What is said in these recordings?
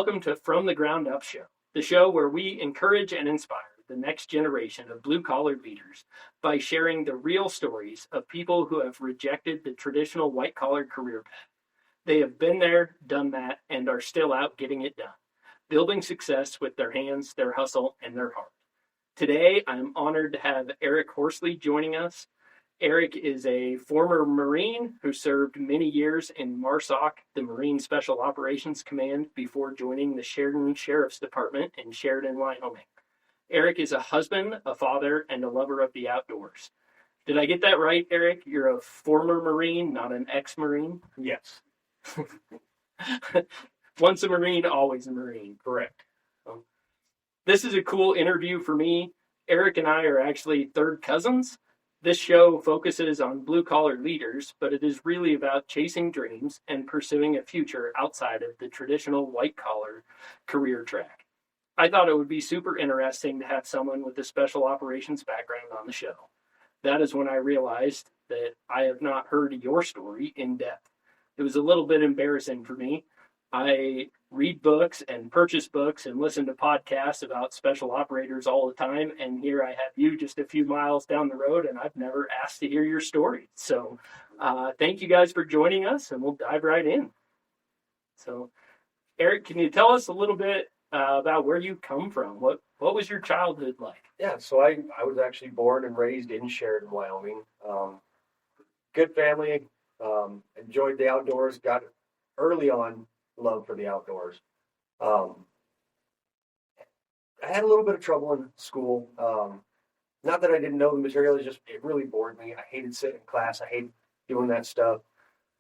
Welcome to From the Ground Up Show, the show where we encourage and inspire the next generation of blue-collar leaders by sharing the real stories of people who have rejected the traditional white-collar career path. They have been there, done that, and are still out getting it done, building success with their hands, their hustle, and their heart. Today, I'm honored to have Erick Horsley joining us. Erick is a former Marine who served many years in MARSOC, the Marine Special Operations Command, before joining the Sheridan Sheriff's Department in Sheridan, Wyoming. Erick is a husband, a father, and a lover of the outdoors. Did I get that right, Erick? You're a former Marine, not an ex-Marine? Yes. Once a Marine, always a Marine. Correct. This is a cool interview for me. Erick and I are actually third cousins. This show focuses on blue-collar leaders, but it is really about chasing dreams and pursuing a future outside of the traditional white-collar career track. I thought it would be super interesting to have someone with a special operations background on the show. That is when I realized that I have not heard your story in depth. It was a little bit embarrassing for me. I read books and purchase books and listen to podcasts about special operators all the time, and here I have you just a few miles down the road, and I've never asked to hear your story. So thank you guys for joining us, and we'll dive right in. So, Erick, can you tell us a little bit about where you come from? What was your childhood like? Yeah, so I was actually born and raised in Sheridan, Wyoming. Good family, enjoyed the outdoors, got early on love for the outdoors. I had a little bit of trouble in school. Not that I didn't know the material, it really bored me. I hated sitting in class. I hated doing that stuff.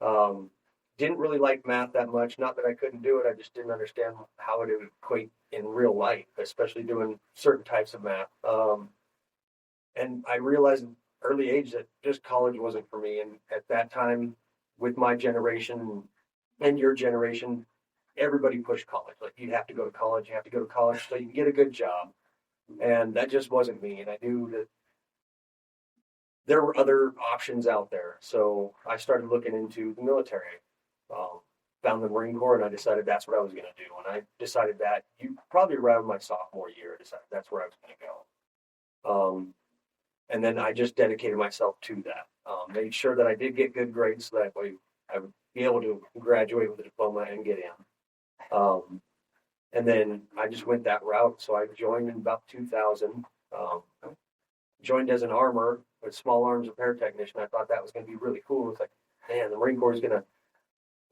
Didn't really like math that much. Not that I couldn't do it. I just didn't understand how it would equate in real life, especially doing certain types of math. And I realized at an early age that just college wasn't for me. And at that time, with my generation and your generation, everybody pushed college. Like, you have to go to college so you can get a good job. And that just wasn't me. And I knew that there were other options out there. So I started looking into the military. Found the Marine Corps, and I decided that's what I was going to do. And I decided that probably around my sophomore year, I decided that's where I was going to go. And then I just dedicated myself to that. Made sure that I did get good grades so that way I would be able to graduate with a diploma and get in. And then I just went that route. So I joined in about 2000. Joined as an armor with small arms repair technician. I thought that was going to be really cool. It's like, man, the Marine Corps is going to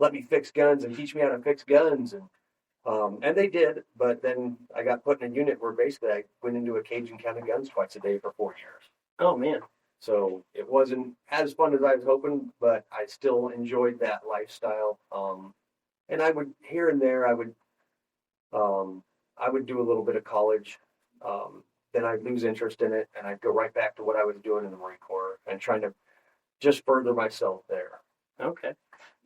let me fix guns and teach me how to fix guns. And they did. But then I got put in a unit where basically I went into a cage and counted guns twice a day for 4 years. Oh, man. So it wasn't as fun as I was hoping, but I still enjoyed that lifestyle. And I would, here and there, I would do a little bit of college. Then I'd lose interest in it, and I'd go right back to what I was doing in the Marine Corps and trying to just further myself there. Okay.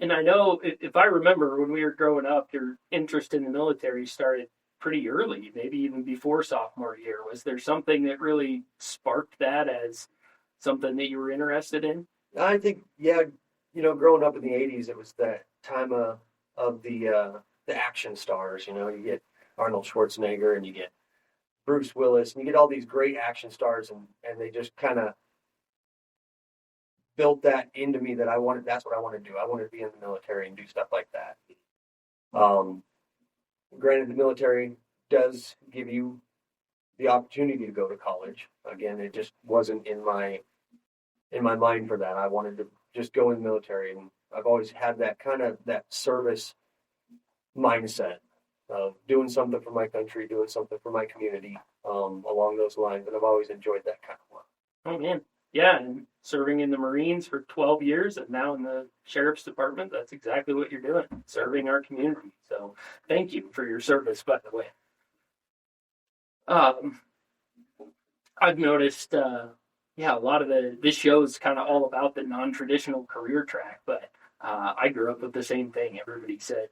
And I know, if I remember, when we were growing up, your interest in the military started pretty early, maybe even before sophomore year. Was there something that really sparked that as something that you were interested in? I think, yeah, growing up in the 80s, it was that time of the action stars. You get Arnold Schwarzenegger and you get Bruce Willis and you get all these great action stars, and they just kind of built that into me that that's what I want to do. I wanted to be in the military and do stuff like that. Granted, the military does give you the opportunity to go to college. Again, it just wasn't in my mind for that. I wanted to just go in the military, and I've always had that kind of that service mindset of doing something for my country, doing something for my community, along those lines, and I've always enjoyed that kind of work. Oh, man. Yeah, and serving in the Marines for 12 years and now in the Sheriff's Department, that's exactly what you're doing, serving our community. So thank you for your service, by the way. I've noticed, a lot of this show is kind of all about the non-traditional career track, but I grew up with the same thing. Everybody said,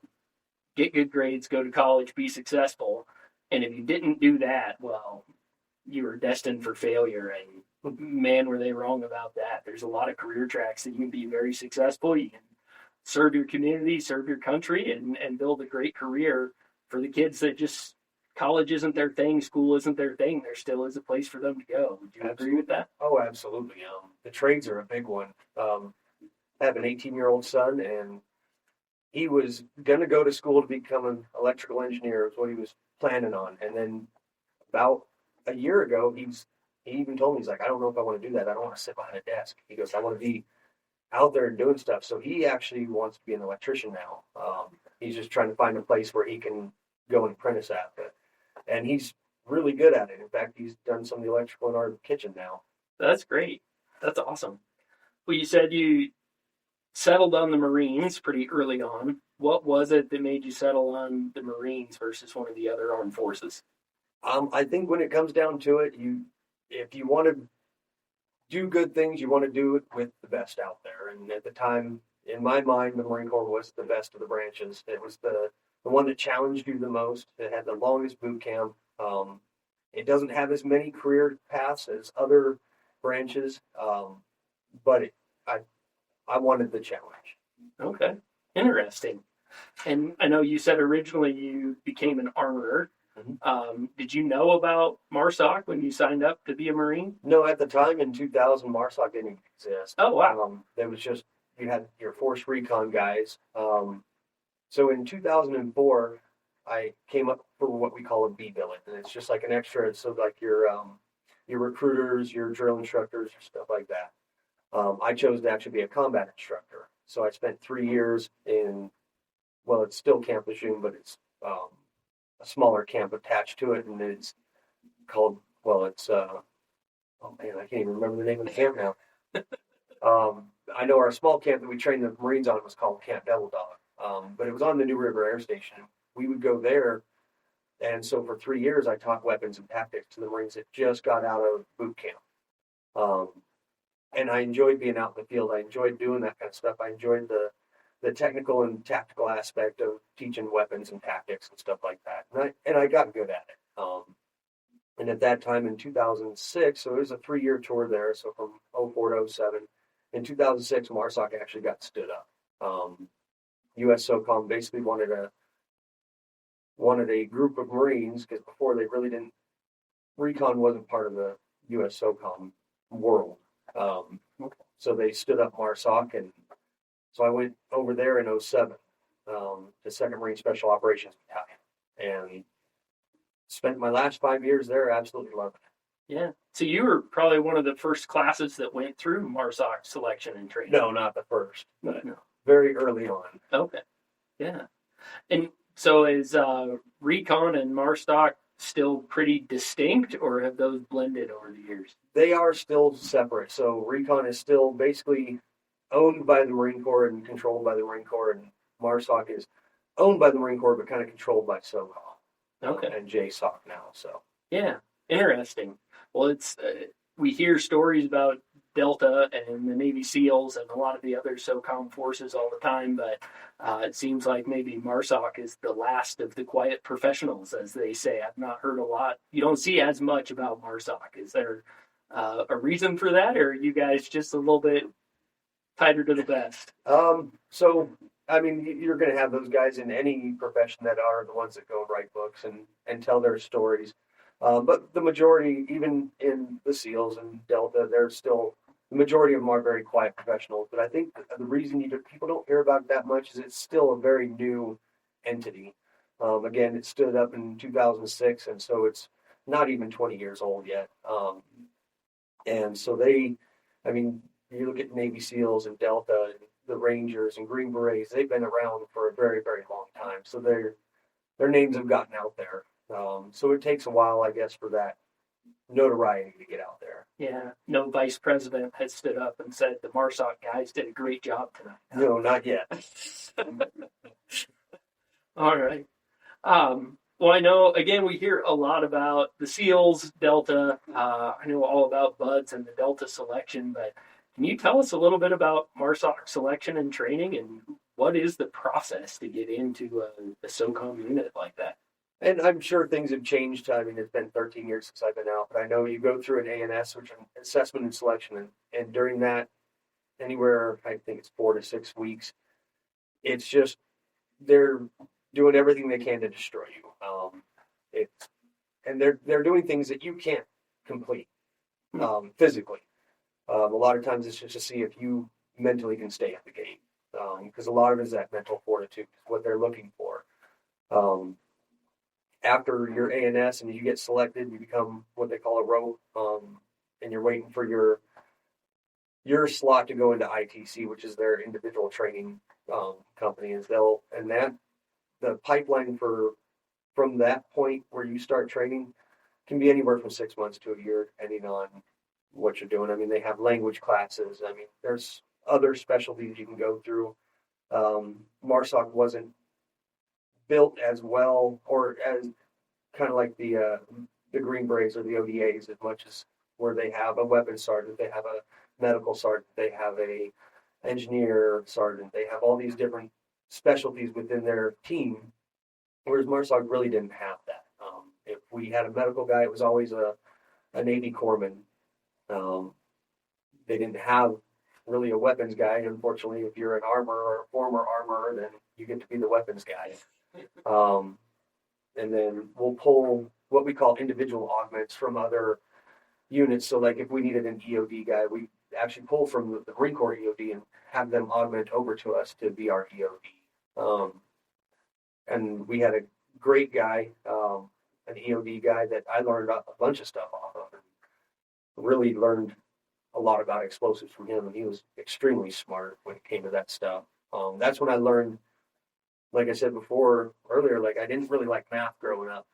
get good grades, go to college, be successful. And if you didn't do that, well, you were destined for failure. And man, were they wrong about that. There's a lot of career tracks that you can be very successful. You can serve your community, serve your country, and build a great career for the kids that just college isn't their thing, school isn't their thing, there still is a place for them to go. Would you agree with that? Oh, absolutely. The trades are a big one. I have an 18-year-old son, and he was going to go to school to become an electrical engineer, is what he was planning on. And then about a year ago, he even told me, he's like, I don't know if I want to do that. I don't want to sit behind a desk. He goes, I want to be out there and doing stuff. So he actually wants to be an electrician now. He's just trying to find a place where he can go and apprentice at. And he's really good at it. In fact, he's done some of the electrical in our kitchen now. That's great. That's awesome. Well, you said you settled on the Marines pretty early on. What was it that made you settle on the Marines versus one of the other armed forces? I think when it comes down to it, if you want to do good things, you want to do it with the best out there. And at the time, in my mind, the Marine Corps was the best of the branches. It was the one that challenged you the most. It had the longest boot camp. It doesn't have as many career paths as other branches, but I wanted the challenge. Okay, interesting. And I know you said originally you became an armorer. Mm-hmm. Did you know about MARSOC when you signed up to be a Marine? No, at the time in 2000, MARSOC didn't exist. Oh, wow. There was just, you had your force recon guys. So in 2004, I came up for what we call a B billet, and it's just like an extra. So like your recruiters, your drill instructors, stuff like that. I chose to actually be a combat instructor. So I spent 3 years in, well, it's still Camp Lejeune, but it's a smaller camp attached to it, and it's called, well, it's, oh man, I can't even remember the name of the camp now. I know our small camp that we trained the Marines on was called Camp Devil Dog, but it was on the New River Air Station. We would go there, and so for 3 years, I taught weapons and tactics to the Marines that just got out of boot camp. And I enjoyed being out in the field. I enjoyed doing that kind of stuff. I enjoyed the technical and tactical aspect of teaching weapons and tactics and stuff like that. And I got good at it. And at that time in 2006, so it was a 3-year tour there. So from 04 to 07, in 2006, MARSOC actually got stood up. U.S. SOCOM basically wanted a group of Marines, because before they really didn't, recon wasn't part of the U.S. SOCOM world. So they stood up MARSOC, and so I went over there in 07, the 2nd Marine Special Operations Battalion, and spent my last 5 years there absolutely loving it. Yeah. So you were probably one of the first classes that went through MARSOC selection and training. No, not the first. But no. Very early on. Okay. Yeah. And so is recon and MARSOC still pretty distinct, or have those blended over the years? They are still separate. So recon is still basically owned by the Marine Corps and controlled by the Marine Corps, and MARSOC is owned by the Marine Corps but kind of controlled by SOCOM. Okay. And JSOC now. So yeah, interesting. Well, it's we hear stories about Delta and the Navy SEALs and a lot of the other SOCOM forces all the time, but it seems like maybe MARSOC is the last of the quiet professionals, as they say. I've not heard a lot. You don't see as much about MARSOC. Is there a reason for that, or are you guys just a little bit tighter to the vest? So, I mean, you're going to have those guys in any profession that are the ones that go and write books and tell their stories. But the majority, even in the SEALs and Delta, the majority of them are very quiet professionals. But I think the reason people don't hear about it that much is it's still a very new entity. Again, it stood up in 2006, and so it's not even 20 years old yet. And so you look at Navy SEALs and Delta, and the Rangers and Green Berets, they've been around for a very, very long time. So their names have gotten out there. So it takes a while, I guess, for that notoriety to get out there. Yeah, no vice president has stood up and said the MARSOC guys did a great job tonight. No, not yet. All right. Well, I know, again, we hear a lot about the SEALs, Delta. I know all about BUDS and the Delta selection, but can you tell us a little bit about MARSOC selection and training, and what is the process to get into a SOCOM unit like that? And I'm sure things have changed. I mean, it's been 13 years since I've been out, but I know you go through an ANS, which is an assessment and selection, and during that, anywhere, I think it's 4 to 6 weeks, it's just doing everything they can to destroy you. And they're doing things that you can't complete physically. A lot of times it's just to see if you mentally can stay at the game, because a lot of it is that mental fortitude is what they're looking for. After your ANS and you get selected, you become what they call a rope, and you're waiting for your slot to go into ITC, which is their individual training company. The pipeline from that point where you start training can be anywhere from 6 months to a year, depending on what you're doing. I mean, they have language classes. I mean, there's other specialties you can go through. MARSOC wasn't built as well, or as kind of like the Green Berets or the ODAs, as much as where they have a weapons sergeant, they have a medical sergeant, they have a engineer sergeant, they have all these different specialties within their team, whereas MARSOC really didn't have that. If we had a medical guy, it was always a Navy corpsman. They didn't have really a weapons guy. Unfortunately, if you're an armor or a former armorer, then you get to be the weapons guy. And then we'll pull what we call individual augments from other units. So like if we needed an EOD guy, we actually pull from the Marine Corps EOD and have them augment over to us to be our EOD. And we had a great guy, an EOD guy that I learned a bunch of stuff off of, and really learned a lot about explosives from him. And he was extremely smart when it came to that stuff. That's when I learned, like I said earlier, like I didn't really like math growing up.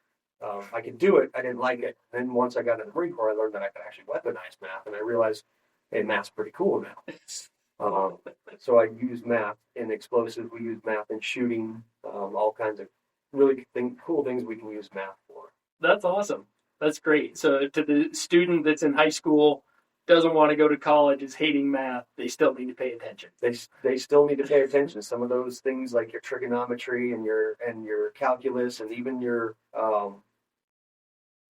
I could do it, I didn't like it. Then once I got into the Marine Corps, I learned that I could actually weaponize math, and I realized, hey, math's pretty cool now. So I use math in explosives. We use math in shooting, all kinds of really cool things we can use math for. That's awesome. That's great. So to the student that's in high school, doesn't want to go to college, is hating math, they still need to pay attention. They still need to pay attention. Some of those things like your trigonometry and your calculus and even your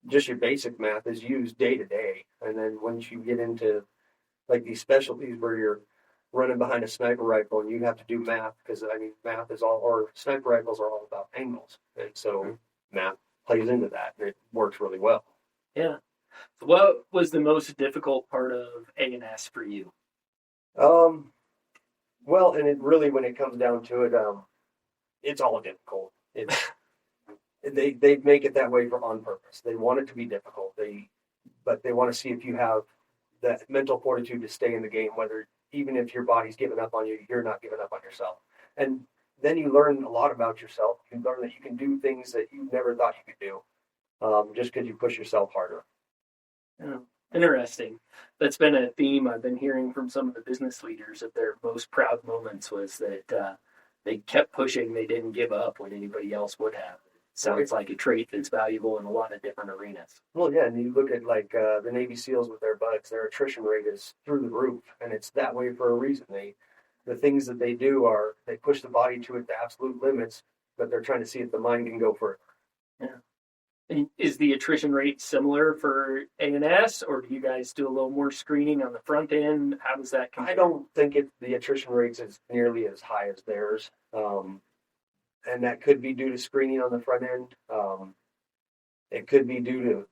just your basic math is used day to day. And then once you get into like these specialties where you're running behind a sniper rifle and you have to do math, because I mean sniper rifles are all about angles, and so math plays into that, and it works really well. Yeah. So what was the most difficult part of ANS for you? Well, and it really, when it comes down to it, it's all difficult. They make it that way on purpose. They want it to be difficult. But they want to see if you have that mental fortitude to stay in the game, whether even if your body's giving up on you, you're not giving up on yourself. And then you learn a lot about yourself. You learn that you can do things that you never thought you could do, just because you push yourself harder. Yeah. Interesting. That's been a theme I've been hearing from some of the business leaders. Of their most proud moments was that they kept pushing. They didn't give up when anybody else would have. Sounds like a trait that's valuable in a lot of different arenas. Well, yeah, and you look at like the Navy SEALs with their bugs, their attrition rate is through the roof, and it's that way for a reason. The things that they do are they push the body to its absolute limits, but they're trying to see if the mind can go further. Yeah. And is the attrition rate similar for ANS, or do you guys do a little more screening on the front end? How does that compare? I don't think the attrition rates is nearly as high as theirs. And that could be due to screening on the front end. It could be due to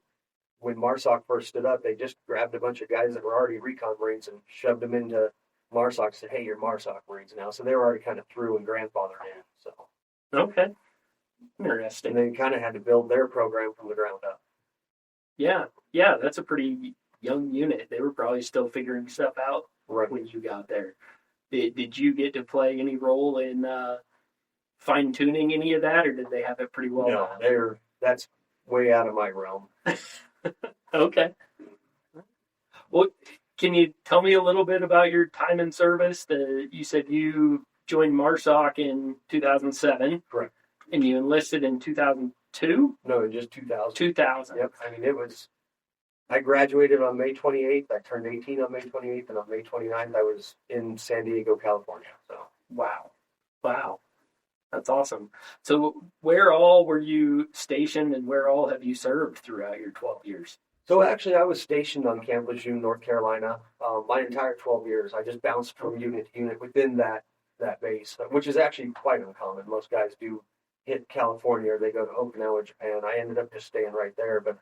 when MARSOC first stood up, they just grabbed a bunch of guys that were already recon Marines and shoved them into MARSOC and said, hey, you're MARSOC Marines now. So they were already kind of through and grandfathered in. So okay. Interesting. And they kind of had to build their program from the ground up. Yeah, that's a pretty young unit. They were probably still figuring stuff out when you got there. Did you get to play any role in fine-tuning any of that, or did they have it pretty well? No, that's way out of my realm. Okay. Well, can you tell me a little bit about your time in service? You said you joined MARSOC in 2007. Correct. And you enlisted in 2002? No, in just 2000. 2000. Yep. I mean, I graduated on May 28th. I turned 18 on May 28th, and on May 29th, I was in San Diego, California. So. Wow. That's awesome. So where all were you stationed, and where all have you served throughout your 12 years? So actually, I was stationed on Camp Lejeune, North Carolina, my entire 12 years. I just bounced from unit to unit within that base, which is actually quite uncommon. Most guys do hit California or they go to Okinawa, Japan. I ended up just staying right there. But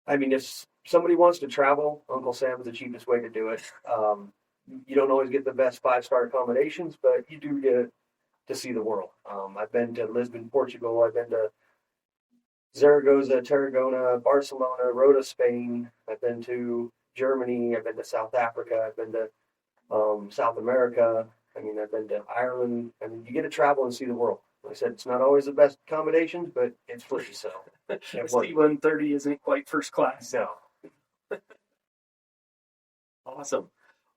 if somebody wants to travel, Uncle Sam's the cheapest way to do it. You don't always get the best 5-star accommodations, but you do get to see the world. I've been to Lisbon, Portugal. I've been to Zaragoza, Tarragona, Barcelona, Rota, Spain. I've been to Germany. I've been to South Africa. I've been to South America. I've been to Ireland. You get to travel and see the world. Like I said, it's not always the best accommodations, but it's free, so C-130 isn't quite first class. No. Awesome.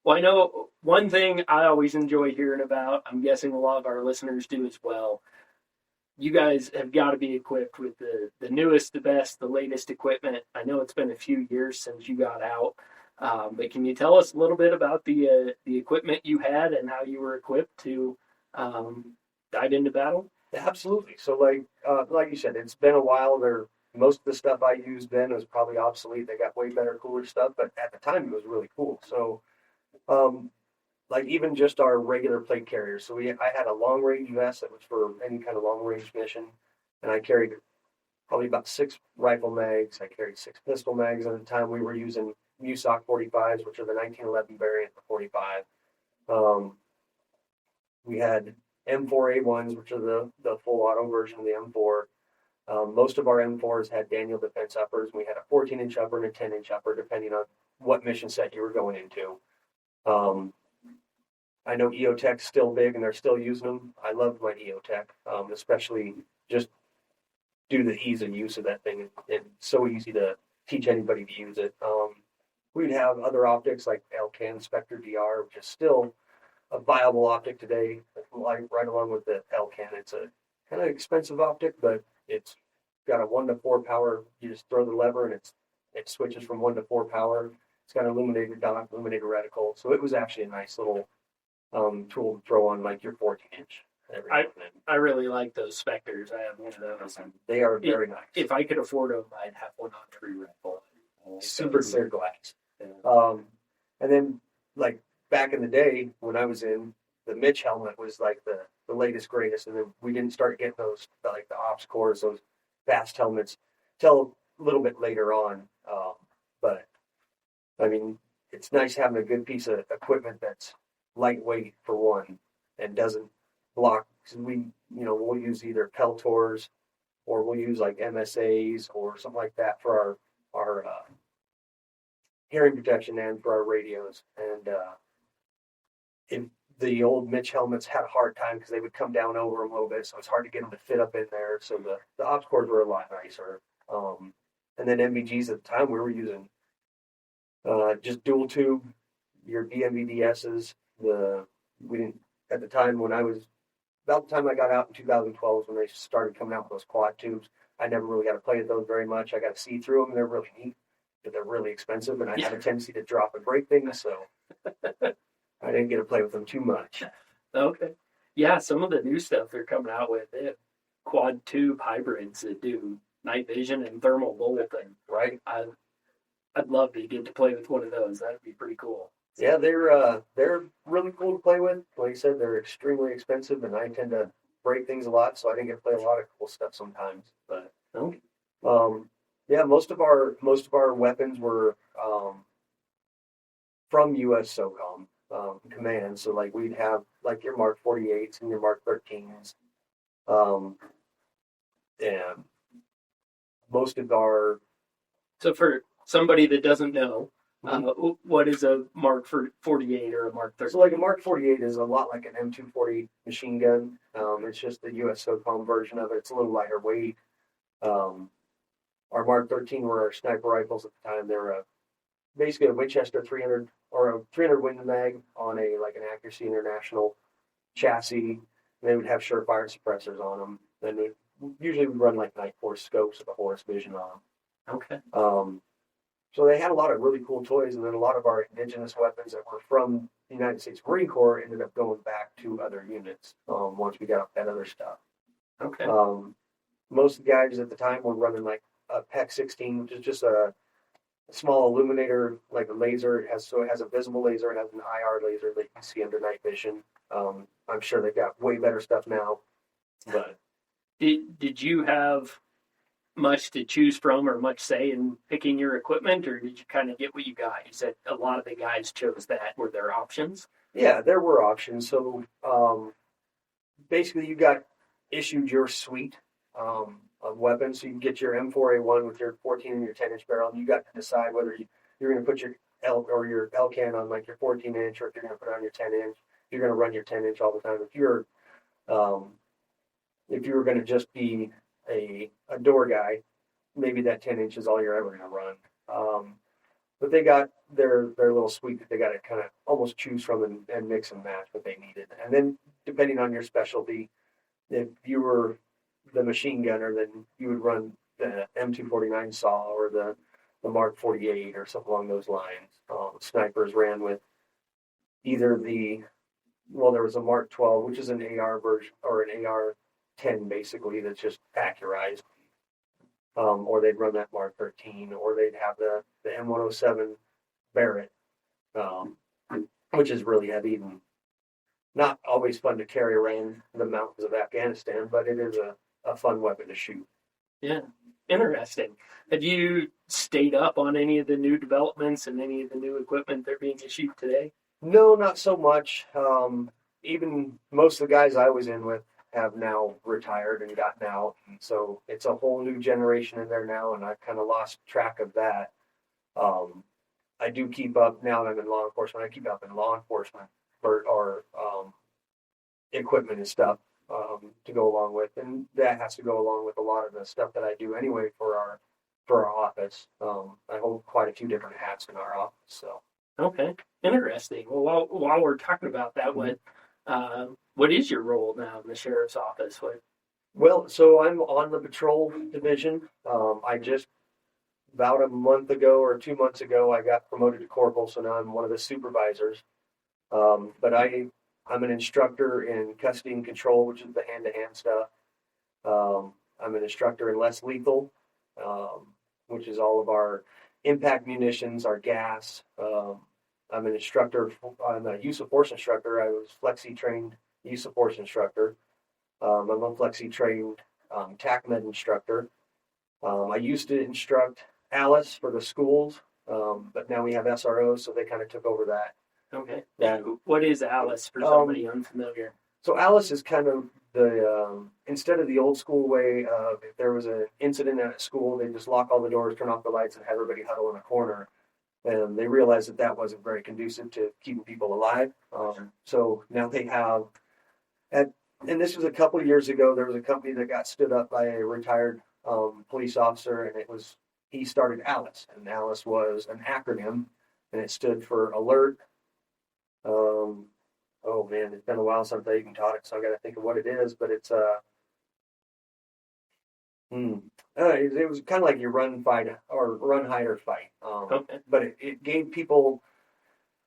Well, I know one thing I always enjoy hearing about, I'm guessing a lot of our listeners do as well. You guys have got to be equipped with the newest, the best, the latest equipment. I know it's been a few years since you got out, but can you tell us a little bit about the equipment you had and how you were equipped to dive into battle? Absolutely. So, like you said, it's been a while. Most of the stuff I used then was probably obsolete. They got way better, cooler stuff, but at the time it was really cool. So, even just our regular plate carriers. So I had a long range US that was for any kind of long range mission, and I carried probably about 6 rifle mags. I carried 6 pistol mags. At the time, we were using MARSOC 45s, which are the 1911 variant of 45. We had M4A1s, which are the full auto version of the M4. Most of our M4s had Daniel Defense uppers. We had a 14-inch upper and a 10-inch upper, depending on what mission set you were going into. I know EOTech's still big, and they're still using them. I love my EOTech, especially just due to the ease of use of that thing. It's so easy to teach anybody to use it. We'd have other optics like LCAN Spectre DR, which is still a viable optic today, right along with the LCAN. It's a kind of expensive optic, but it's got a 1-to-4 power. You just throw the lever, and it switches from 1 to 4 power. It's got an illuminated dock, illuminated reticle. So it was actually a nice little tool to throw on your 14-inch. I really like those Spectres. I have one of those. They are very nice. If I could afford them, I'd have one on every rifle. Super clear glass. Yeah. And then, back in the day when I was in, the Mitch helmet was the latest, greatest. And then we didn't start getting those, the ops cores, those fast helmets, till a little bit later on. But, it's nice having a good piece of equipment that's lightweight for one and doesn't block. We'll use either Peltors or we'll use MSAs or something like that for our hearing protection and for our radios. And the old Mitch helmets had a hard time because they would come down over them a little bit, so it's hard to get them to fit up in there. So the ops cores were a lot nicer. And then MVGs at the time we were using just dual tube, your DMVDSs. We didn't at the time when about the time I got out in 2012 when they started coming out with those quad tubes. I never really got to play with those very much. I got to see through them. They're really neat, but they're really expensive, and I had a tendency to drop and break things, so I didn't get to play with them too much. Okay. Yeah, some of the new stuff they're coming out with, they have quad tube hybrids that do night vision and thermal bolting. Right. I'd love to get to play with one of those. That'd be pretty cool. Yeah, they're really cool to play with. Like I said, they're extremely expensive, and I tend to break things a lot, so I didn't get to play a lot of cool stuff sometimes. But yeah, most of our weapons were from U.S. SOCOM command. So we'd have your Mark 48s and your Mark 13s, and most of our. So for somebody that doesn't know. What is a Mark 48 or a Mark 13? So a Mark 48 is a lot like an M240 machine gun. It's just the U.S. SOCOM version of it. It's a little lighter weight. Our Mark 13 were our sniper rifles at the time. They're basically a Winchester 300 or a 300 Win Mag on an Accuracy International chassis. And they would have Surefire suppressors on them. Then usually we run Night Force scopes with a Horus Vision on them. Okay. So they had a lot of really cool toys, and then a lot of our indigenous weapons that were from the United States Marine Corps ended up going back to other units once we got that other stuff. Okay. Most of the guys at the time were running a PEC 16, which is just a small illuminator, like a laser. It has a visible laser, it has an IR laser that you can see under night vision. I'm sure they've got way better stuff now, but Did you have much to choose from or much say in picking your equipment, or did you kind of get what you got? You said a lot of the guys chose that. Were there options? Yeah, there were options. So basically, you got issued your suite of weapons. So you get your M4A1 with your 14 and your 10-inch barrel, and you got to decide whether you're going to put your your L-can on like your 14-inch, or if you're going to put it on your 10-inch. You're going to run your 10-inch all the time. Um, if you were going to just be a door guy, maybe that 10-inch is all you're ever going to run. But they got their little suite that they got to kind of almost choose from and mix and match what they needed. And then depending on your specialty, if you were the machine gunner, then you would run the M249 saw or the Mark 48 or something along those lines. Snipers ran with either there was a Mark 12, which is an AR version or an AR 10 basically that's just accurized. Or they'd run that Mark 13, or they'd have the M107 Barrett, which is really heavy and not always fun to carry around the mountains of Afghanistan, but it is a fun weapon to shoot. Yeah, interesting. Have you stayed up on any of the new developments and any of the new equipment that are being issued today? No, not so much. Even most of the guys I was in with have now retired and gotten out, and so it's a whole new generation in there now, and I've kind of lost track of that. I do keep up now that I'm in law enforcement. I keep up in law enforcement or equipment and stuff to go along with, and that has to go along with a lot of the stuff that I do anyway for our office. I hold quite a few different hats in our office. So Okay, interesting. Well, while we're talking about that, what is your role now in the sheriff's office? well, so I'm on the patrol division. I just about a month ago or 2 months ago, I got promoted to corporal, so now I'm one of the supervisors. But I'm an instructor in custody and control, which is the hand-to-hand stuff. I'm an instructor in less lethal, which is all of our impact munitions, our gas. I'm an instructor. I'm a use of force instructor. I was flexi trained use of force instructor. I'm a flexi trained TACMED instructor. I used to instruct Alice for the schools, but now we have SROs, so they kind of took over that. Okay. Yeah. What is Alice for somebody unfamiliar? So Alice is kind of the instead of the old school way of if there was an incident at a school, they just lock all the doors, turn off the lights, and have everybody huddle in a corner. And they realized that that wasn't very conducive to keeping people alive. So now they have, and this was a couple of years ago. There was a company that got stood up by a retired police officer, and he started Alice, and Alice was an acronym, and it stood for alert. Oh man, it's been a while since I even taught it, so I got to think of what it is. But it's it was kind of like your run, fight, or run, hide, or fight. Okay. But it gave people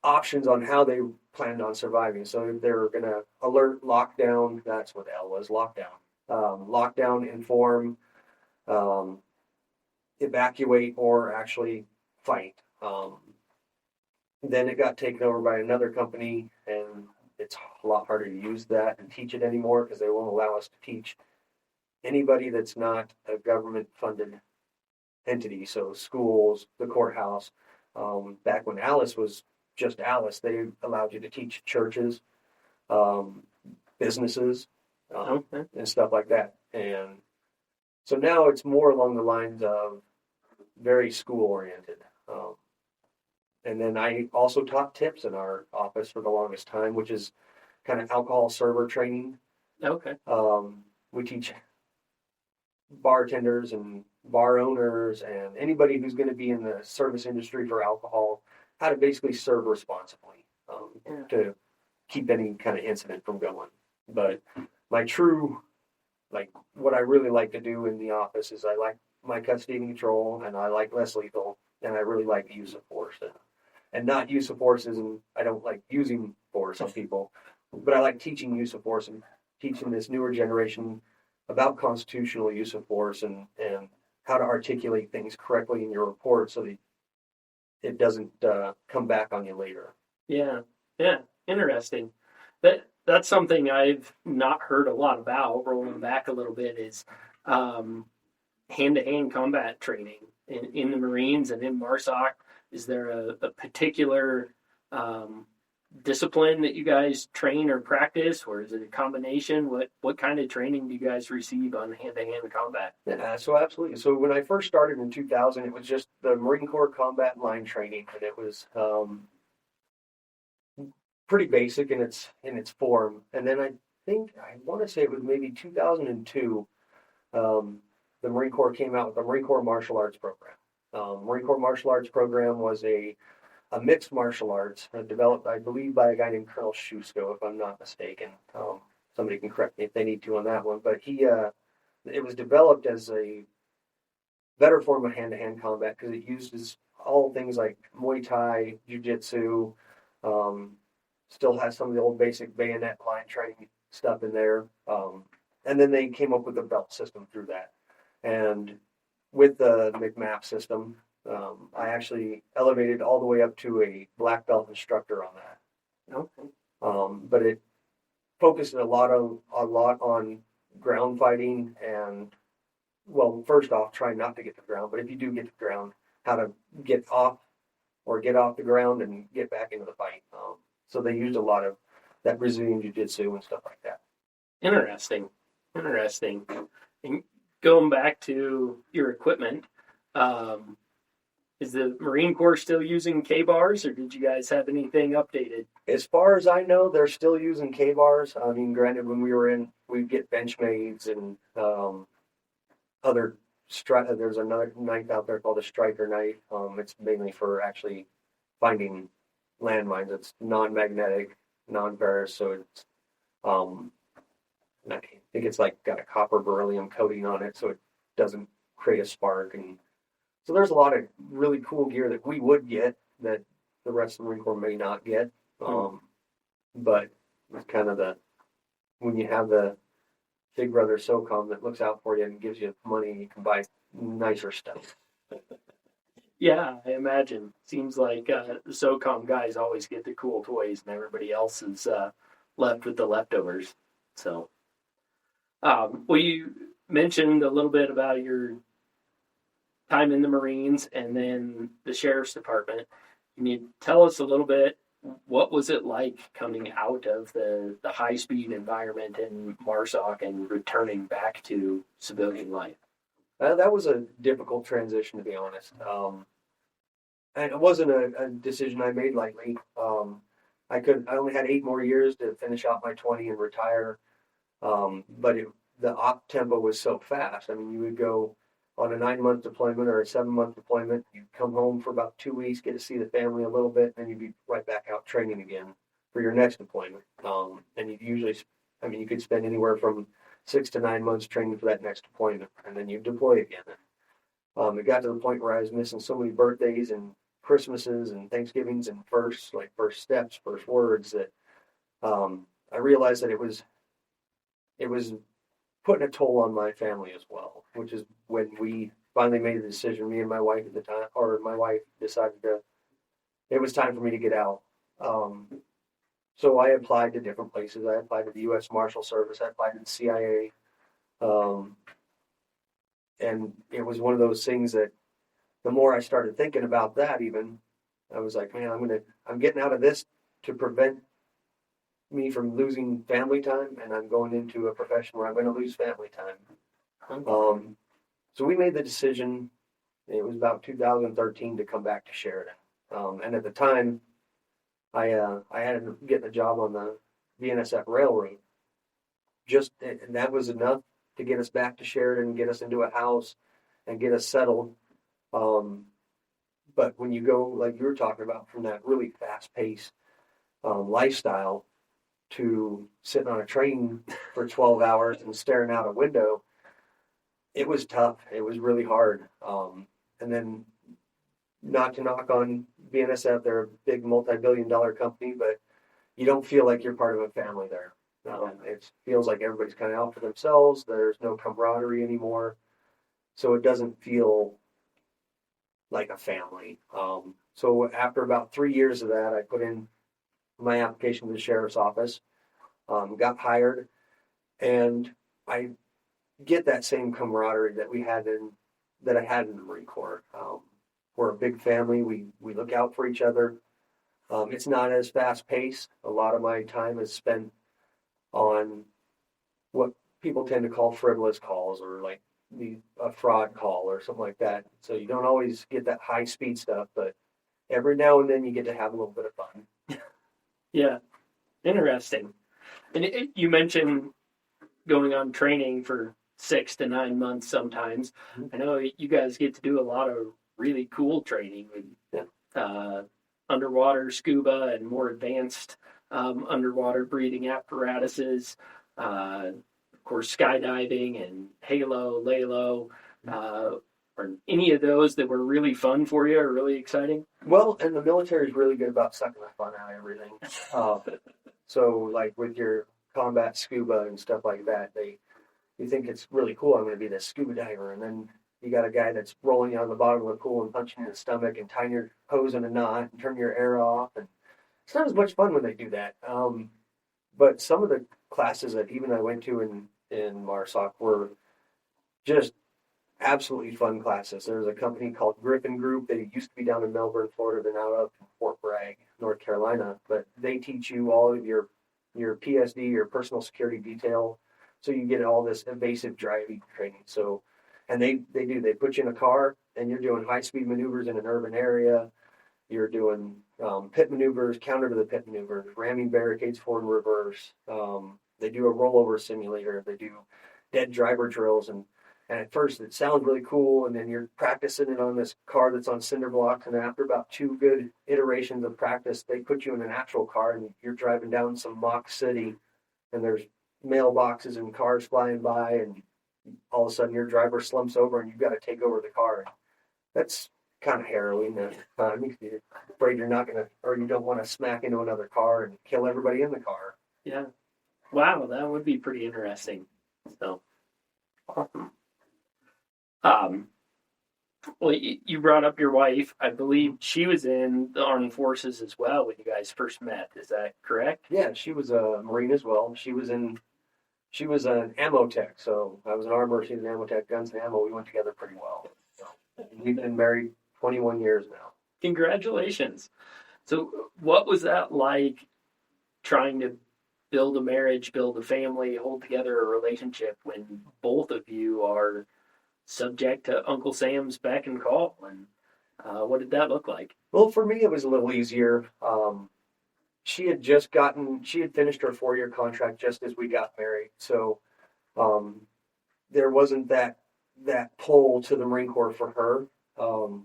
options on how they planned on surviving. So if they were going to alert, lockdown, that's what L was, lockdown. Lockdown, inform, evacuate, or actually fight. Then it got taken over by another company, and it's a lot harder to use that and teach it anymore because they won't allow us to teach anybody that's not a government-funded entity. So schools, the courthouse. Back when Alice was just Alice, they allowed you to teach churches, businesses, and stuff like that. And so now it's more along the lines of very school-oriented. And then I also taught tips in our office for the longest time, which is kind of alcohol server training. Okay. We teach bartenders and bar owners and anybody who's going to be in the service industry for alcohol how to basically serve responsibly to keep any kind of incident from going. But my true, what I really like to do in the office is I like my custody and control, and I like less lethal, and I really like the use of force. And not use of force isn't, I don't like using force on people, but I like teaching use of force and teaching this newer generation about constitutional use of force and how to articulate things correctly in your report so that it doesn't come back on you later. Yeah, interesting. That that's something I've not heard a lot about. Rolling back a little bit is hand-to-hand combat training in the Marines and in MARSOC. Is there a particular discipline that you guys train or practice, or is it a combination? What kind of training do you guys receive on hand-to-hand combat? Yeah, so absolutely. So when I first started in 2000, it was just the Marine Corps combat line training, and it was pretty basic in its form. And then I want to say it was maybe 2002. The Marine Corps came out with the Marine Corps Martial Arts Program. Marine Corps Martial Arts Program was a mixed martial arts developed, I believe, by a guy named Colonel Shusko, if I'm not mistaken. Somebody can correct me if they need to on that one. But it was developed as a better form of hand-to-hand combat because it uses all things like Muay Thai, Jiu-Jitsu, still has some of the old basic bayonet line training stuff in there. And then they came up with a belt system through that. And with the McMap system, I actually elevated all the way up to a black belt instructor on that. Okay. But it focused a lot on ground fighting and, well, first off, try not to get to the ground. But if you do get to the ground, how to get off the ground and get back into the fight. So they used a lot of that Brazilian Jiu-Jitsu and stuff like that. Interesting. And going back to your equipment, is the Marine Corps still using K-bars, or did you guys have anything updated? As far as I know, they're still using K-bars. I mean, granted, when we were in, we'd get Benchmades and there's another knife out there called a striker knife. It's mainly for actually finding landmines. It's non-magnetic, non-ferrous, so it's I think it's like got a copper beryllium coating on it, so it doesn't create a spark. And so there's a lot of really cool gear that we would get that the rest of the Marine Corps may not get. But it's kind of when you have the big brother SOCOM that looks out for you and gives you money, you can buy nicer stuff. Yeah, I imagine. Seems like the SOCOM guys always get the cool toys, and everybody else is left with the leftovers. So, well, you mentioned a little bit about your time in the Marines and then the Sheriff's Department. Can you tell us a little bit, what was it like coming out of the high-speed environment in MARSOC and returning back to civilian life? That was a difficult transition, to be honest. And it wasn't a decision I made lightly. I only had 8 more years to finish out my 20 and retire. But the op tempo was so fast. I mean, you would go on a 9-month deployment or a 7-month deployment. You'd come home for about 2 weeks, get to see the family a little bit, and then you'd be right back out training again for your next deployment. And you'd usually, you could spend anywhere from 6 to 9 months training for that next deployment, and then you deploy again. It got to the point where I was missing so many birthdays and Christmases and Thanksgivings and first steps, first words, that I realized that it was putting a toll on my family as well, which is when we finally made the decision, me and my wife at the time, or my wife decided it was time for me to get out. So I applied to different places. I applied to the U.S. Marshal Service. I applied to the CIA. And it was one of those things that the more I started thinking about that, even, I was like, man, I'm getting out of this to prevent me from losing family time, and I'm going into a profession where I'm going to lose family time. So we made the decision. It was about 2013 to come back to Sheridan. And at the time, I had to get a job on the BNSF Railroad. And that was enough to get us back to Sheridan, get us into a house, and get us settled. But when you go, like you were talking about, from that really fast-paced lifestyle to sitting on a train for 12 hours and staring out a window, it was tough. It was really hard. And then, not to knock on BNSF, they're a big multi-billion-dollar company, but you don't feel like you're part of a family there. It feels like everybody's kind of out for themselves. There's no camaraderie anymore. So it doesn't feel like a family. So after about 3 years of that, I put in my application to the sheriff's office. got hired, and I get that same camaraderie that I had in the Marine Corps. We're a big family. We look out for each other. It's not as fast paced. A lot of my time is spent on what people tend to call frivolous calls, or like a fraud call or something like that. So you don't always get that high speed stuff, but every now and then you get to have a little bit of fun. Yeah, interesting. And you mentioned going on training for 6 to 9 months sometimes. Mhm. I know you guys get to do a lot of really cool training with underwater scuba and more advanced underwater breathing apparatuses. Of course, skydiving and halo, laylo. Are any of those that were really fun for you or really exciting? Well, and the military is really good about sucking the fun out of everything. So, like with your combat scuba and stuff like that, you think it's really cool. I'm going to be this scuba diver, and then you got a guy that's rolling you on the bottom of the pool and punching you in the stomach and tying your hose in a knot and turning your air off. And it's not as much fun when they do that. But some of the classes that even I went to in MARSOC were just absolutely fun classes. There's a company called Griffin Group. They used to be down in Melbourne, Florida. They're now up in Fort Bragg, North Carolina. But they teach you all of your PSD, your personal security detail. So you get all this evasive driving training. So, and they put you in a car and you're doing high speed maneuvers in an urban area. You're doing pit maneuvers, counter to the pit maneuvers, ramming barricades forward and reverse. They do a rollover simulator. They do dead driver drills. And at first it sounds really cool. And then you're practicing it on this car that's on cinder blocks. And after about 2 good iterations of practice, they put you in an actual car and you're driving down some mock city. And there's mailboxes and cars flying by. And all of a sudden your driver slumps over and you've got to take over the car. That's kind of harrowing. You're afraid you're not going to, or you don't want to smack into another car and kill everybody in the car. Yeah. Wow, that would be pretty interesting. So, awesome. Well, you brought up your wife. I believe she was in the armed forces as well when you guys first met. Is that correct? Yeah, she was a Marine as well. She was an ammo tech. So I was an armor, she was an ammo tech, guns and ammo. We went together pretty well. So we've been married 21 years now. Congratulations. So what was that like, trying to build a marriage, build a family, hold together a relationship when both of you are subject to Uncle Sam's beck and call? And what did that look like? Well, for me, it was a little easier. She had finished her 4-year contract just as we got married. So there wasn't that pull to the Marine Corps for her.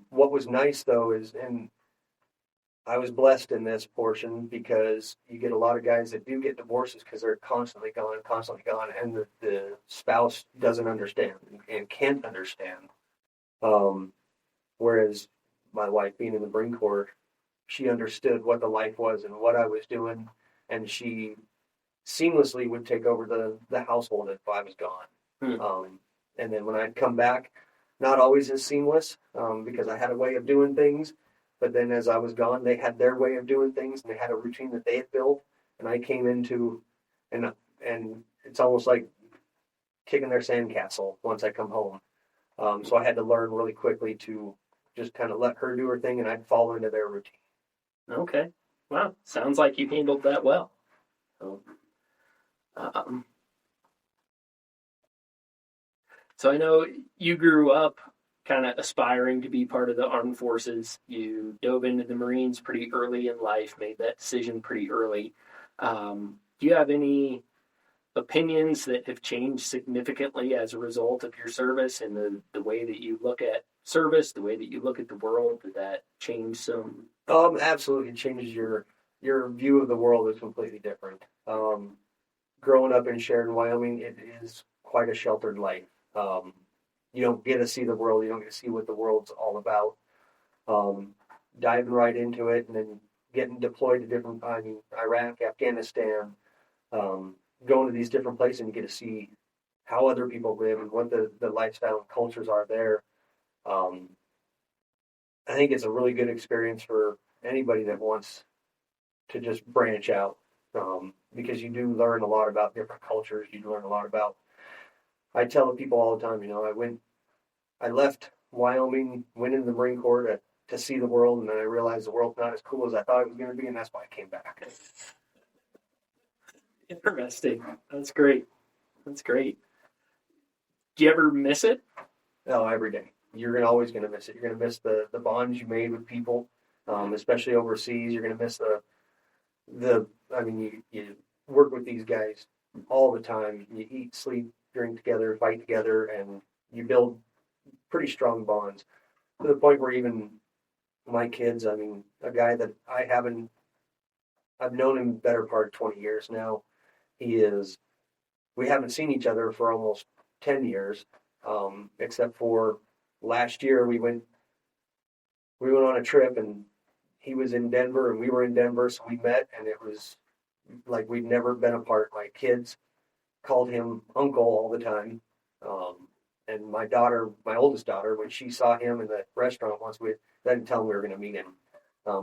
What was nice though is, and I was blessed in this portion, because you get a lot of guys that do get divorces because they're constantly gone, and the spouse doesn't understand and can't understand. Whereas my wife, being in the Marine Corps, she understood what the life was and what I was doing, and she seamlessly would take over the household if I was gone. And then when I'd come back, not always as seamless, because I had a way of doing things. But then as I was gone, they had their way of doing things, and they had a routine that they had built. And I came into, and it's almost like kicking their sandcastle once I come home. So I had to learn really quickly to just kind of let her do her thing, and I'd fall into their routine. Okay. Wow. Sounds like you handled that well. So I know you grew up kind of aspiring to be part of the armed forces. You dove into the Marines pretty early in life, made that decision pretty early. Do you have any opinions that have changed significantly as a result of your service, and the way that you look at service, the way that you look at the world? Did that change some? Absolutely. It changes your view of the world is completely different. Growing up in Sheridan, Wyoming, it is quite a sheltered life. You don't get to see the world. You don't get to see what the world's all about. Diving right into it, and then getting deployed to Iraq, Afghanistan, going to these different places, and you get to see how other people live and what the lifestyle and cultures are there. I think it's a really good experience for anybody that wants to just branch out. because you do learn a lot about different cultures. You learn a lot about. I tell the people all the time, I left Wyoming, went into the Marine Corps to see the world, and then I realized the world's not as cool as I thought it was going to be, and that's why I came back. Interesting. That's great. That's great. Do you ever miss it? Oh, every day. You're always going to miss it. You're going to miss the bonds you made with people, especially overseas. You're going to miss you work with these guys all the time. You eat, sleep, drink together, fight together, and you build pretty strong bonds to the point where even my kids, a guy that I've known him better part of 20 years now. We haven't seen each other for almost 10 years, except for last year we went on a trip, and he was in Denver and we were in Denver, so we met, and it was like we'd never been apart. My kids called him uncle all the time. And my oldest daughter, when she saw him in the restaurant once, I didn't tell him we were going to meet him.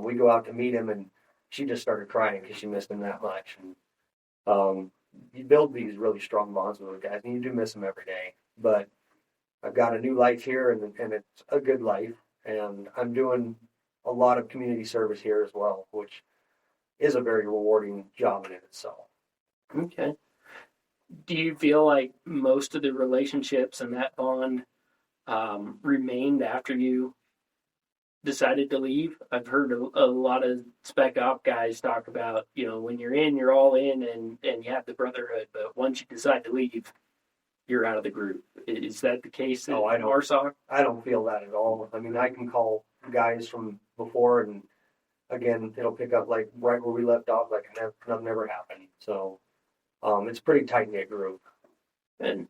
We go out to meet him, and she just started crying because she missed him that much. And you build these really strong bonds with those guys, and you do miss them every day. But I've got a new life here, and it's a good life. And I'm doing a lot of community service here as well, which is a very rewarding job in itself. Okay. Do you feel like most of the relationships and that bond remained after you decided to leave? I've heard a lot of spec op guys talk about, when you're in, you're all in, and you have the brotherhood, but once you decide to leave, you're out of the group. Is that the case at MARSOC? I don't feel that at all. I can call guys from before, and again, it'll pick up like right where we left off, like nothing ever happened. So it's a pretty tight-knit group. Good.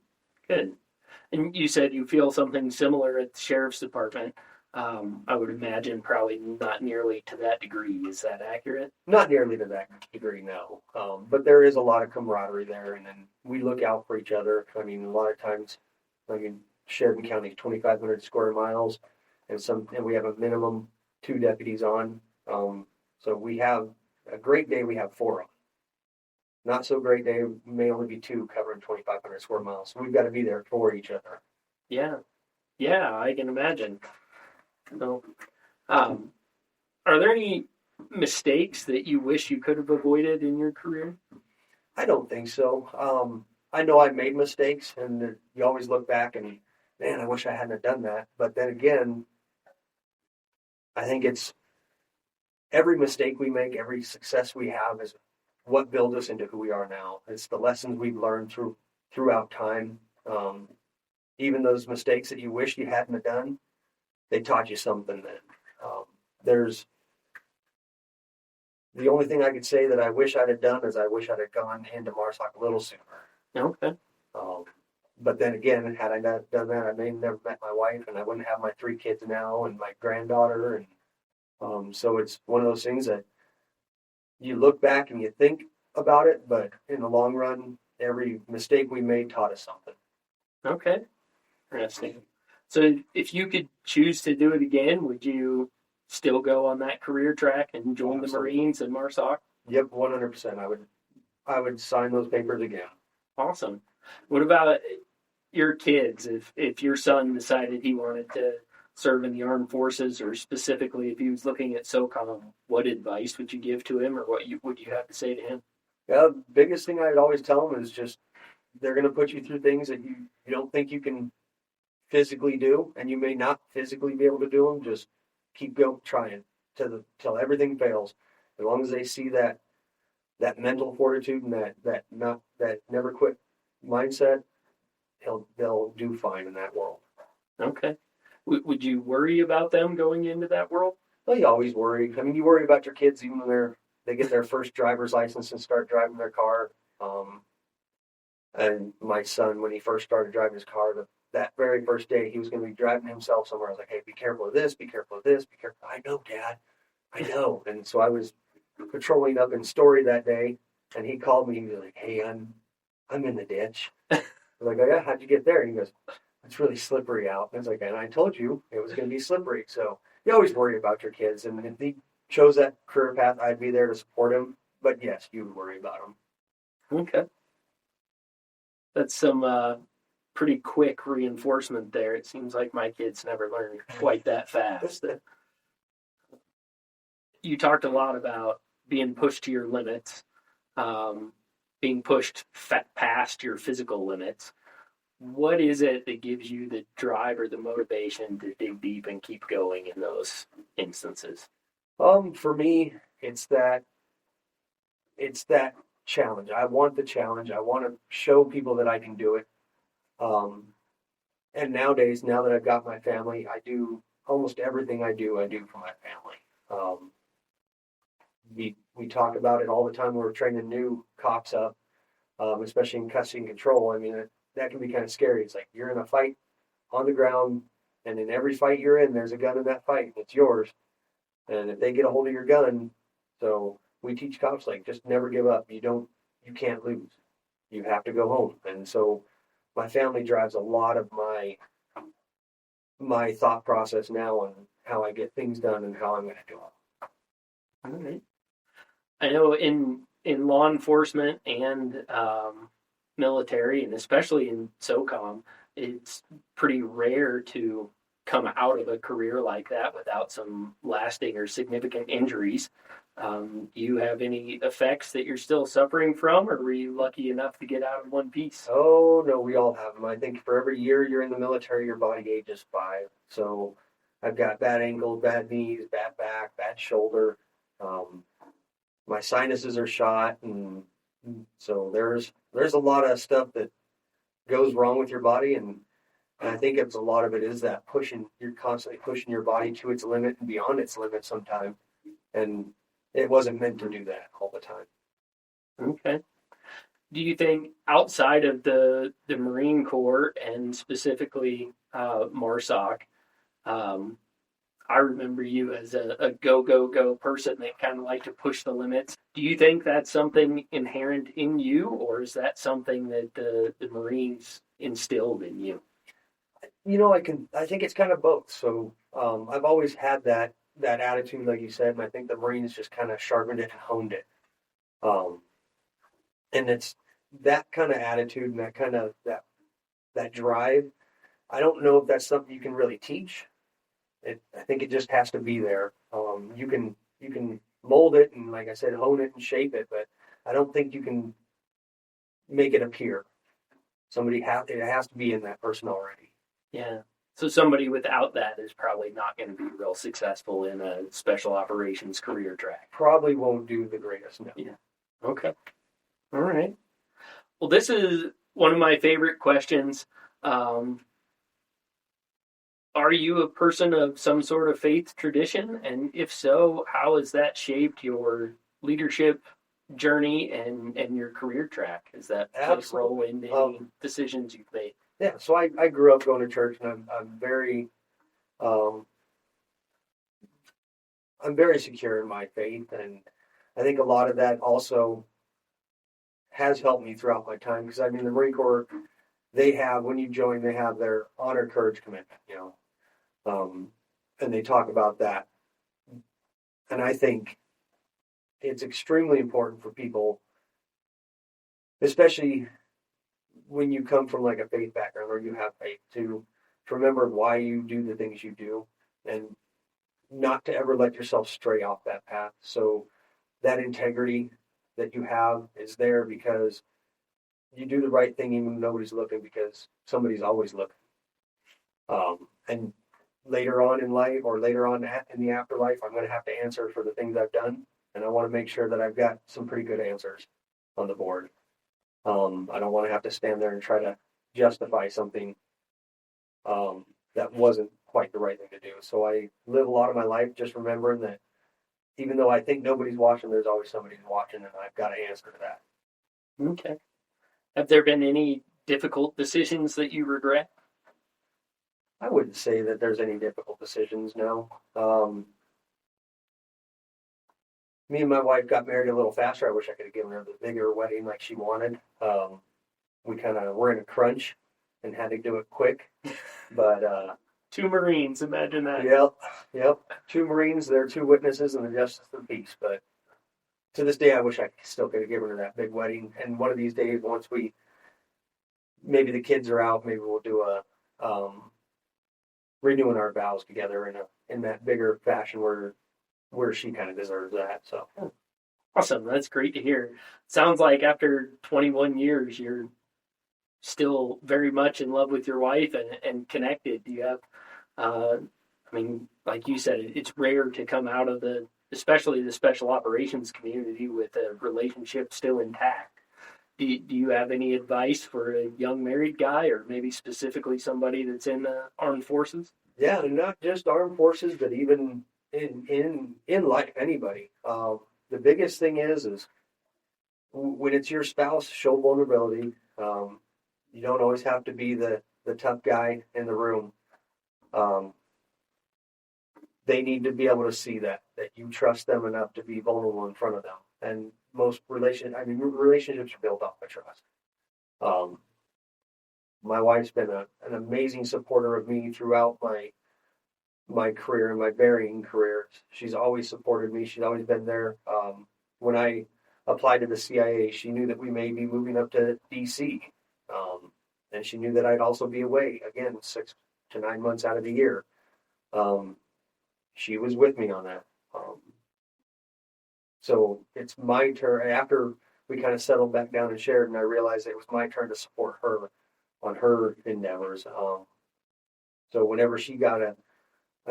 And you said you feel something similar at the sheriff's department. I would imagine probably not nearly to that degree. Is that accurate? Not nearly to that degree, no. But there is a lot of camaraderie there, and then we look out for each other. A lot of times, Sheridan County is 2,500 square miles, and we have a minimum 2 deputies on. So we have a great day, we have 4 on. Not so great day, may only be 2 covering 2,500 square miles. So we've got to be there for each other. Yeah, I can imagine. Are there any mistakes that you wish you could have avoided in your career? I don't think so. I know I've made mistakes, and you always look back and, man, I wish I hadn't done that. But then again, I think it's every mistake we make, every success we have is what builds us into who we are now. It's the lessons we've learned throughout time. Even those mistakes that you wish you hadn't have done, they taught you something then. There's the only thing I could say that I wish I'd have done is I wish I'd have gone into MARSOC a little sooner. Okay. But then again, had I not done that, I may have never met my wife, and I wouldn't have my 3 kids now and my granddaughter. And so it's one of those things that you look back and you think about it, but in the long run, every mistake we made taught us something. Okay. Interesting. So if you could choose to do it again, would you still go on that career track and join the Marines and MARSOC? Yep, 100%. I would sign those papers again. Awesome. What about your kids? If your son decided he wanted to serve in the armed forces, or specifically if he was looking at SOCOM, what advice would you give to him, or would you have to say to him? Yeah, the biggest thing I'd always tell him is just they're going to put you through things that you don't think you can physically do, and you may not physically be able to do them. Just keep trying till everything fails. As long as they see that mental fortitude and that never quit mindset, they'll do fine in that world. Okay. Would you worry about them going into that world? Well, you always worry. You worry about your kids even when they get their first driver's license and start driving their car. And my son, when he first started driving his car, that very first day, he was going to be driving himself somewhere. I was like, hey, be careful of this, be careful of this, be careful. I know, Dad. I know. And so I was patrolling up in Story that day, and he called me. He was like, hey, I'm in the ditch. I was like, oh, yeah, how'd you get there? And he goes, it's really slippery out. And I was like, and I told you it was going to be slippery. So you always worry about your kids. And if he chose that career path, I'd be there to support him. but yes, you would worry about them. Okay. That's some pretty quick reinforcement there. It seems like my kids never learn quite that fast. You talked a lot about being pushed to your limits, being pushed past your physical limits. What is it that gives you the drive or the motivation to dig deep and keep going in those instances? For me, it's that challenge. I want the challenge. I want to show people that I can do it. And nowadays, now that I've got my family, I do almost everything I do for my family. We talk about it all the time when we're training new cops up, especially in custody and control. I mean, that can be kind of scary. It's like you're in a fight on the ground, and in every fight you're in, there's a gun in that fight, and it's yours. And if they get a hold of your gun, so we teach cops, like, just never give up. You can't lose. You have to go home. And so my family drives a lot of my thought process now on how I get things done and how I'm going to do it. All right. I know in law enforcement and military, and especially in SOCOM, it's pretty rare to come out of a career like that without some lasting or significant injuries. Do you have any effects that you're still suffering from, or were you lucky enough to get out in one piece? Oh, no, we all have them. I think for every year you're in the military, your body ages 5. So I've got bad ankles, bad knees, bad back, bad shoulder. My sinuses are shot, and so there's a lot of stuff that goes wrong with your body, and I think it's a lot of it is that you're constantly pushing your body to its limit and beyond its limit sometimes, and it wasn't meant to do that all the time. Okay. Do you think outside of the Marine Corps and specifically MARSOC, I remember you as a go person that kind of liked to push the limits. Do you think that's something inherent in you, or is that something that the Marines instilled in you? I think it's kind of both. So I've always had that attitude, like you said, and I think the Marines just kind of sharpened it and honed it. And it's that kind of attitude and that kind of that drive. I don't know if that's something you can really teach. I think it just has to be there. You can mold it and, like I said, hone it and shape it, but I don't think you can make it appear. It has to be in that person already. Yeah. So somebody without that is probably not going to be real successful in a special operations career track. Probably won't do the greatest. No. Yeah. Okay. All right. Well, this is one of my favorite questions. Are you a person of some sort of faith tradition? And if so, how has that shaped your leadership journey and your career track? Has that played a role in any decisions you've made? Yeah, so I grew up going to church, and I'm very secure in my faith, and I think a lot of that also has helped me throughout my time, because I mean the Marine Corps, when you join, they have their honor, courage, commitment, and they talk about that, and I think it's extremely important for people, especially when you come from like a faith background or you have faith, to remember why you do the things you do and not to ever let yourself stray off that path. So that integrity that you have is there because you do the right thing even when nobody's looking, because somebody's always looking. And later on in life or later on in the afterlife, I'm going to have to answer for the things I've done. And I want to make sure that I've got some pretty good answers on the board. I don't want to have to stand there and try to justify something that wasn't quite the right thing to do. So I live a lot of my life just remembering that even though I think nobody's watching, there's always somebody who's watching, and I've got to answer to that. Okay. Have there been any difficult decisions that you regret? I wouldn't say that there's any difficult decisions, no. Me and my wife got married a little faster. I wish I could have given her the bigger wedding like she wanted. We were in a crunch and had to do it quick. But 2 Marines, imagine that. Yep. 2 Marines, they're 2 witnesses and the justice of the peace. But to this day, I wish I still could have given her that big wedding. And one of these days, once maybe the kids are out, maybe we'll do a renewing our vows together in that bigger fashion where she kind of deserves that. So Awesome. That's great to hear. Sounds like after 21 years, you're still very much in love with your wife and connected. Do you have, I mean, like you said, it's rare to come out of especially the special operations community with a relationship still intact. Do you have any advice for a young married guy, or maybe specifically somebody that's in the armed forces? yeah, and not just armed forces, but even in life, anybody. The biggest thing is when it's your spouse, show vulnerability. You don't always have to be the tough guy in the room. They need to be able to see that you trust them enough to be vulnerable in front of them. And most relationships are built off of trust. My wife's been an amazing supporter of me throughout my career and my varying careers. She's always supported me. She's always been there. When I applied to the CIA, she knew that we may be moving up to DC. And she knew that I'd also be away again 6 to 9 months out of the year. She was with me on that. So it's my turn. After we kind of settled back down and shared, and I realized it was my turn to support her on her endeavors. So whenever she got a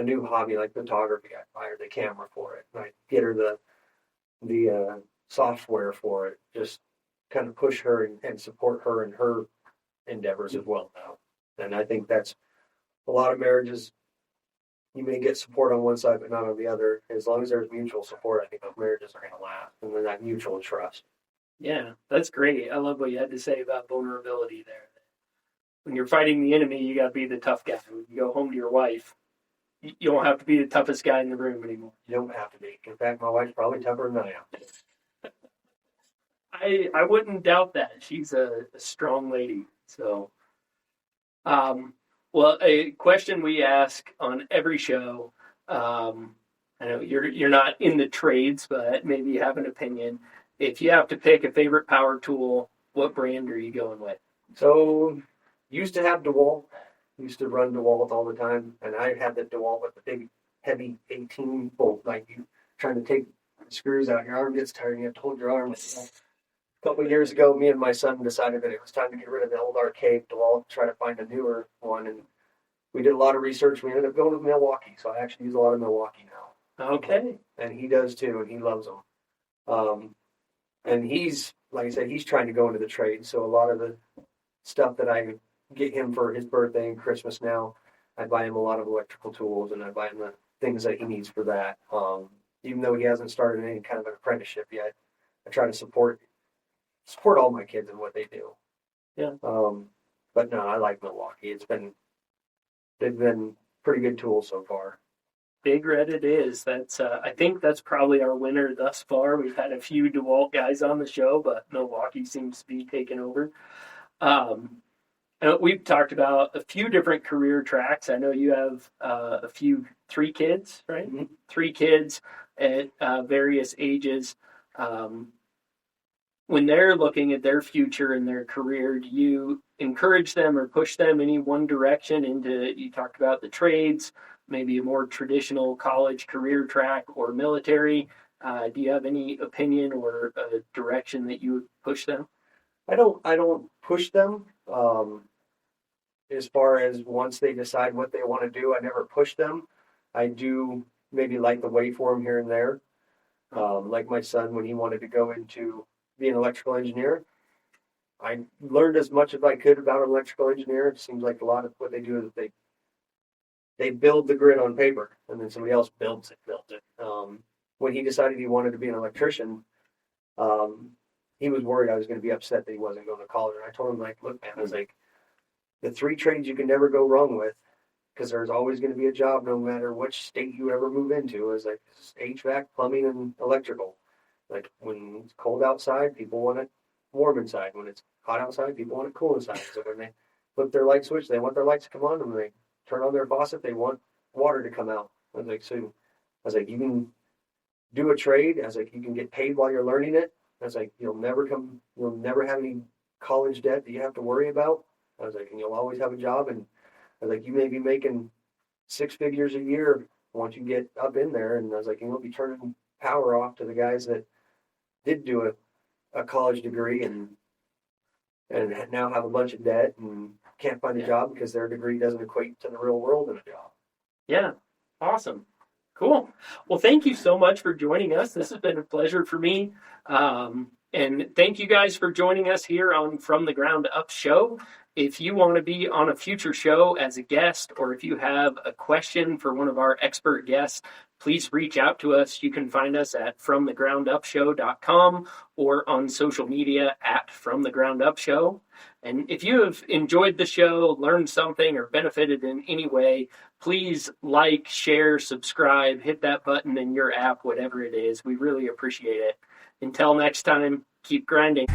new hobby like photography, I'd buy her the camera for it. And I'd get her the software for it. Just kind of push her and support her in her endeavors as well now. And I think that's a lot of marriages. You may get support on one side, but not on the other. As long as there's mutual support, I think those marriages are going to last. And then that mutual trust. Yeah, that's great. I love what you had to say about vulnerability there. When you're fighting the enemy, you got to be the tough guy. When you go home to your wife, you don't have to be the toughest guy in the room anymore. You don't have to be. In fact, my wife's probably tougher than I am. I wouldn't doubt that. She's a strong lady. So, well, a question we ask on every show. I know you're not in the trades, but maybe you have an opinion. If you have to pick a favorite power tool, what brand are you going with? So, used to have DeWalt. Used to run DeWalt all the time, and I had the DeWalt with the big, heavy 18 bolt. Like you trying to take the screws out, your arm gets tired, and you have to hold your arm. A couple of years ago, me and my son decided that it was time to get rid of the old archaic DeWalt, try to find a newer one, and we did a lot of research. We ended up going with Milwaukee, so I actually use a lot of Milwaukee now. Okay. And he does too, and he loves them. And he's, like I said, he's trying to go into the trade, so a lot of the stuff that I get him for his birthday and Christmas now, I buy him a lot of electrical tools, and I buy him the things that he needs for that. Even though he hasn't started any kind of an apprenticeship yet, I try to support all my kids in what they do. Yeah. But no, I like Milwaukee. They've been pretty good tools so far. Big Red it is. That's I think that's probably our winner thus far. We've had a few DeWalt guys on the show, but Milwaukee seems to be taking over. We've talked about a few different career tracks. I know you have 3 kids, right? Mm-hmm. 3 kids at various ages. When they're looking at their future and their career, do you encourage them or push them any one direction into, you talked about the trades, maybe a more traditional college career track or military? Do you have any opinion or a direction that you would push them? I don't push them. As far as once they decide what they want to do, I never push them. I do maybe light the way for them here and there. Like my son, when he wanted to go into being an electrical engineer, I learned as much as I could about an electrical engineer. It seems like a lot of what they do is they build the grid on paper, and then somebody else builds it. When he decided he wanted to be an electrician, he was worried I was going to be upset that he wasn't going to college. And I told him, like, look, man, I was like, the 3 trades you can never go wrong with, because there's always going to be a job no matter which state you ever move into. Is like HVAC, plumbing, and electrical. Like when it's cold outside, people want it warm inside. When it's hot outside, people want it cool inside. So when they flip their light switch, they want their lights to come on. And when they turn on their faucet, they want water to come out. I was like, you do a trade. I was like, you can get paid while you're learning it. I was like, you'll never have any college debt that you have to worry about. I was like, and you'll always have a job. And I was like, you may be making 6 figures a year once you get up in there. And I was like, you'll be turning power off to the guys that did do a college degree and now have a bunch of debt and can't find a job because their degree doesn't equate to the real world in a job. Yeah, awesome. Cool. Well, thank you so much for joining us. This has been a pleasure for me. And thank you guys for joining us here on From the Ground Up Show. If you want to be on a future show as a guest, or if you have a question for one of our expert guests, please reach out to us. You can find us at FromTheGroundUpShow.com or on social media at FromTheGroundUpShow. And if you have enjoyed the show, learned something, or benefited in any way, please like, share, subscribe, hit that button in your app, whatever it is. We really appreciate it. Until next time, keep grinding.